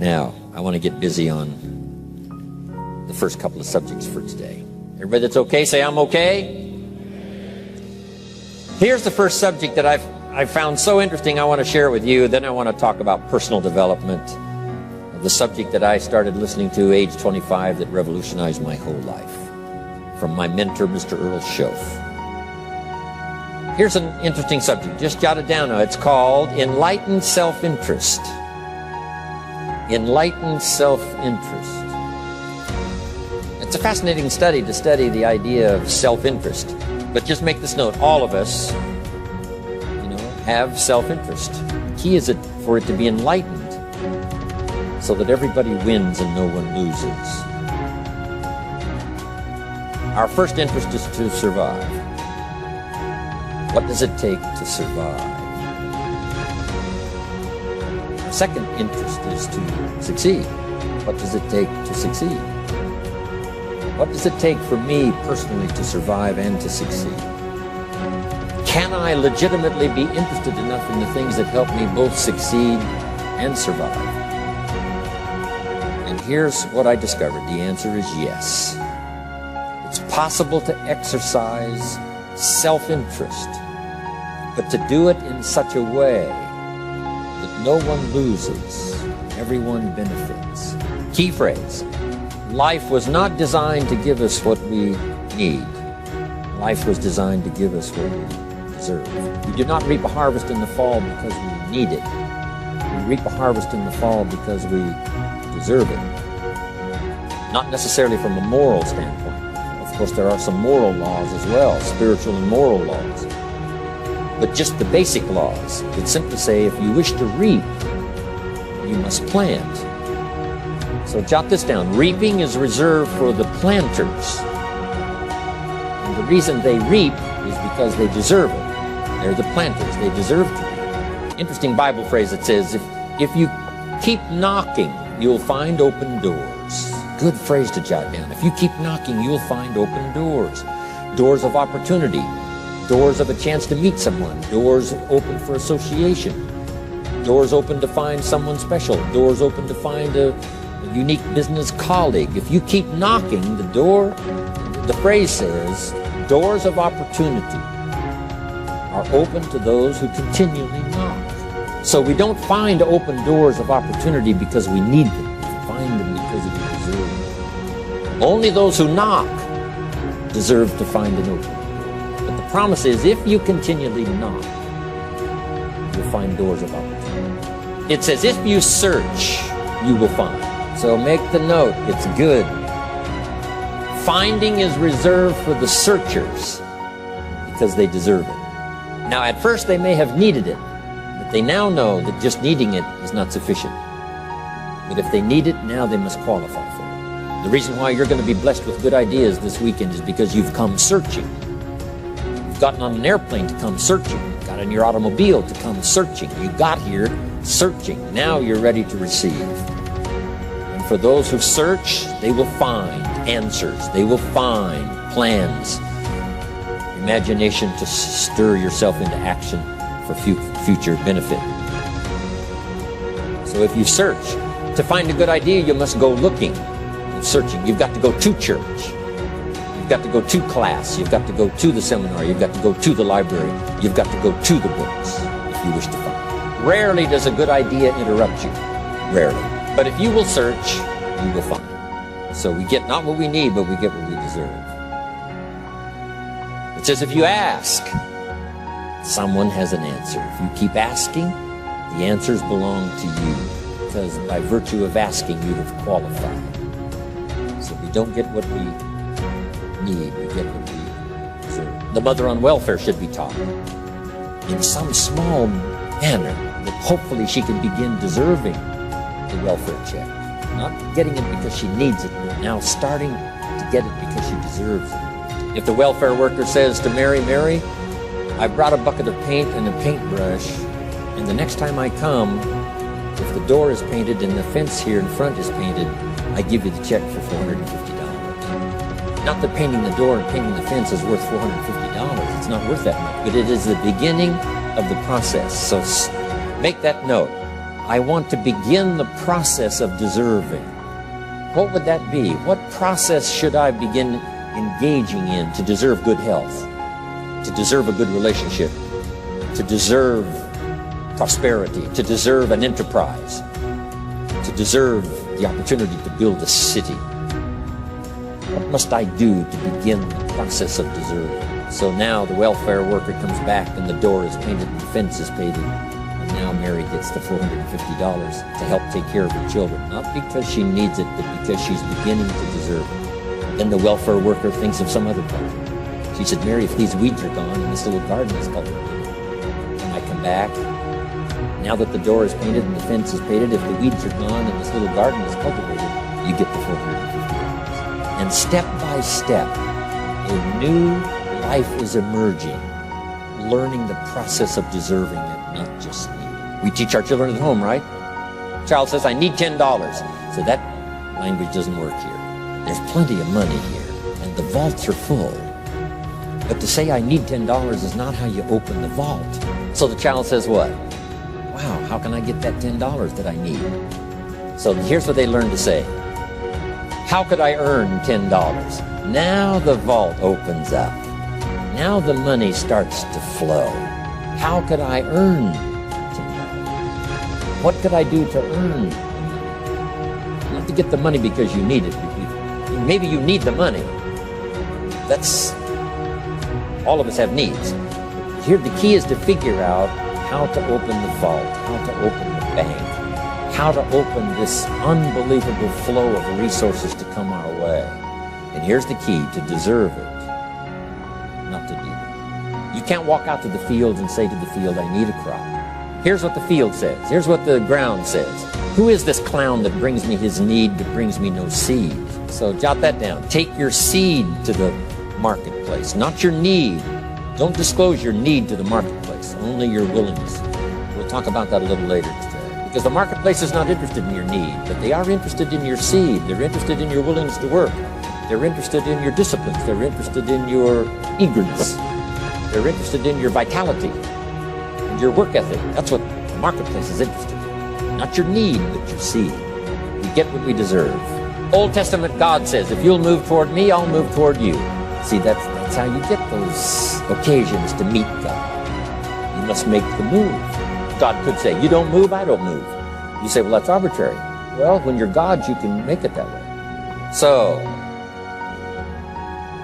Now, I want to get busy on the first couple of subjects for today. Everybody that's okay, say I'm okay. Here's the first subject that I've found so interesting I want to share it with you. Then I want to talk about personal development, the subject that I started listening to age 25 that revolutionized my whole life, from my mentor, Mr. 𝘿𝙤𝙪. Here's an interesting subject. Just jot it down now. It's called Enlightened Self-Interest. Enlightened self-interest. It's a fascinating study to study the idea of self-interest. But just make this note, all of us, have self-interest. The key is for it to be enlightened so that everybody wins and no one loses. Our first interest is to survive. What does it take to survive? Our second interest is to succeed. What does it take to succeed? What does it take for me personally to survive and to succeed? Can I legitimately be interested enough in the things that help me both succeed and survive? And here's what I discovered. The answer is yes. It's possible to exercise self-interest, but to do it in such a way that no one loses, everyone benefits. Key phrase. Life was not designed to give us what we need. Life was designed to give us what we deserve. We do not reap a harvest in the fall because we need it. We reap a harvest in the fall because we deserve it. Not necessarily from a moral standpoint. Of course, there are some moral laws as well, spiritual and moral laws. But just the basic laws that simply say if you wish to reap, you must plant. So jot this down. Reaping is reserved for the planters. And the reason they reap is because they deserve it. They're the planters. They deserve to reap. Interesting Bible phrase that says, if you keep knocking, you'll find open doors. Good phrase to jot down. If you keep knocking, you'll find open doors. Doors of opportunity. Doors of a chance to meet someone. Doors open for association. Doors open to find someone special. Doors open to find a unique business colleague. If you keep knocking, the phrase says, doors of opportunity are open to those who continually knock. So we don't find open doors of opportunity because we need them. We find them because we deserve them. Only those who knock deserve to find an opening. But the promise is, if you continually knock, you'll find doors of opportunity. It says, if you search, you will find. So make the note, it's good. Finding is reserved for the searchers because they deserve it. Now, at first they may have needed it, but they now know that just needing it is not sufficient. But if they need it, now they must qualify for it. The reason why you're going to be blessed with good ideas this weekend is because you've come searching. You've gotten on an airplane to come searching. You got in your automobile to come searching. You got here searching. Now you're ready to receive. And for those who search, they will find answers. They will find plans. Imagination to stir yourself into action for future benefit. So if you search, to find a good idea, you must go looking and searching. You've got to go to church. You've got to go to class. You've got to go to the seminar. You've got to go to the library. You've got to go to the books if you wish to find. Rarely does a good idea interrupt you. Rarely. But if you will search, you will find. So we get not what we need, but we get what we deserve. It says if you ask, someone has an answer. If you keep asking, the answers belong to you. Because by virtue of asking, you have qualified. So we don't get what we need, we get what we deserve. The mother on welfare should be taught in some small manner that hopefully she can begin deserving the welfare check. Not getting it because she needs it, but now starting to get it because she deserves it. If the welfare worker says to Mary, Mary, I brought a bucket of paint and a paintbrush, and the next time I come, if the door is painted and the fence here in front is painted, I give you the check for $450. Not that painting the door and painting the fence is worth $450. It's not worth that much, but it is the beginning of the process. So make that note. I want to begin the process of deserving. What would that be? What process should I begin engaging in to deserve good health, to deserve a good relationship, to deserve prosperity, to deserve an enterprise, to deserve the opportunity to build a city? What must I do to begin the process of deserving? So now the welfare worker comes back and the door is painted and the fence is painted. And now Mary gets the $450 to help take care of her children. Not because she needs it, but because she's beginning to deserve it. Then the welfare worker thinks of some other problem. She said, Mary, if these weeds are gone and this little garden is cultivated, and I come back, now that the door is painted and the fence is painted, if the weeds are gone and this little garden is cultivated, you get the $450. And step by step, a new life is emerging, learning the process of deserving it, not just needing. We teach our children at home, right? Child says, I need $10. So that language doesn't work here. There's plenty of money here, and the vaults are full. But to say I need $10 is not how you open the vault. So the child says what? Wow, how can I get that $10 that I need? So here's what they learn to say. How could I earn $10? Now the vault opens up. Now the money starts to flow. How could I earn $10? What could I do to earn? Not to get the money because you need it. Maybe you need the money. That's, all of us have needs. Here the key is to figure out how to open the vault, how to open the bank, how to open this unbelievable flow of resources to come our way. And here's the key: to deserve it, not to need it. You can't walk out to the field and say to the field, I need a crop. Here's what the field says. Here's what the ground says. Who is this clown that brings me his need but brings me no seed? So jot that down. Take your seed to the marketplace, not your need. Don't disclose your need to the marketplace, only your willingness. We'll talk about that a little later today. Because the marketplace is not interested in your need, but they are interested in your seed. They're interested in your willingness to work. They're interested in your disciplines. They're interested in your eagerness. They're interested in your vitality and your work ethic. That's what the marketplace is interested in. Not your need, but your seed. We get what we deserve. Old Testament God says, if you'll move toward me, I'll move toward you. See, that's how you get those occasions to meet God. You must make the move. God could say, you don't move, I don't move. You say, well, that's arbitrary. Well, when you're God, you can make it that way. So,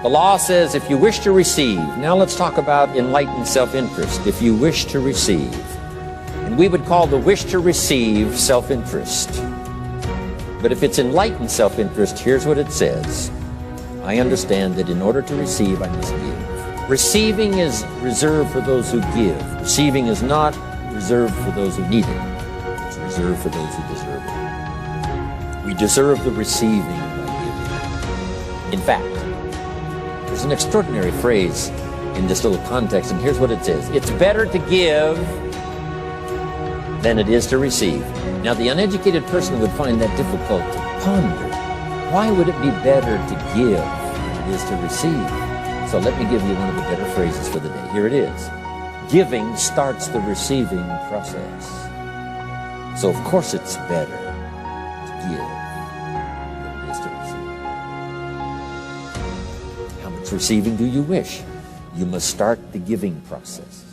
the law says, if you wish to receive. Now let's talk about enlightened self-interest. If you wish to receive. And we would call the wish to receive self-interest. But if it's enlightened self-interest, here's what it says. I understand that in order to receive, I must give. Receiving is reserved for those who give. Receiving is not reserved for those who need it. It's reserved for those who deserve it. We deserve the receiving by giving. In fact, there's an extraordinary phrase in this little context, and here's what it says. It's better to give than it is to receive. Now, the uneducated person would find that difficult to ponder. Why would it be better to give than it is to receive? So let me give you one of the better phrases for the day. Here it is. Giving starts the receiving process. So, of course, it's better to give than it is to receive. How much receiving do you wish? You must start the giving process.